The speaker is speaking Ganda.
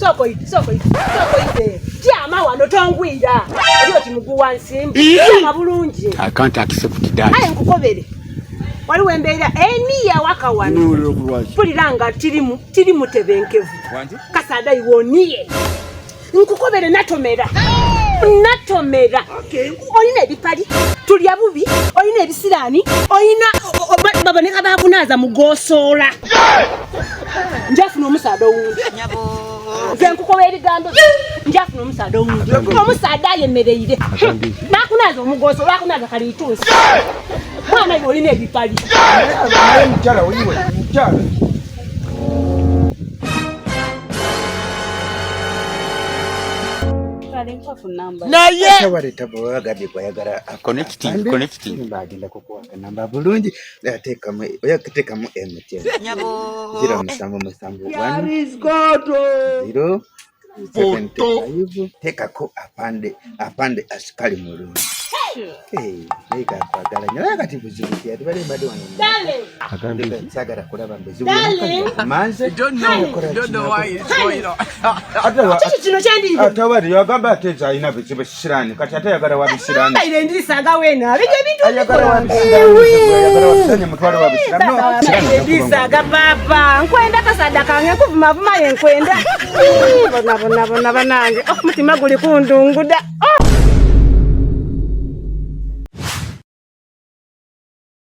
soko ite. Tiama wano tongwira. Aliyo timuguwa nsimbi. Tiama bulungi. I can't accept that. Aye nkukobere. Waliwo embeera eniya waka wano. Puliranga tirimu tebenkevu. Kasada iwoniye. Nkukobere natomera. Okay. Oyina ebipali. Tulya bubi. Oyina ebisirani. Oyina baboneka bakunaza mugosola. Njafuna omusada owundi. Nze nkukobera ebigambo. Njafuna omusada owundi. Omusada ayemereire. Bakunaza omugosola, bakunaza kalituusi. Mwana iwe oyina ebipali. Mchala oyiwe. Mchala. Na ye tawari tabo agadi kwa yagara connecting mbagenda kukuwa namba bulungi ateka mu MTN nyabo 0 is God 0 7 teka ko apande askari mulungi nika pagala nyala kati buzibuti atibale mbade wano Darling sagara kulaba mbezu manze don't know why it's going on Chichino chandi atawari yagamba ateza ina bizibe shirani kati atayagara wabishirani ile ndisanga wena bije bitu ayagara wabishirani mutwalo wabishirani no ndisanga papa nkwenda kasadaka ngekuvuma vuma yenkwenda bona banange mutima guli kundunguda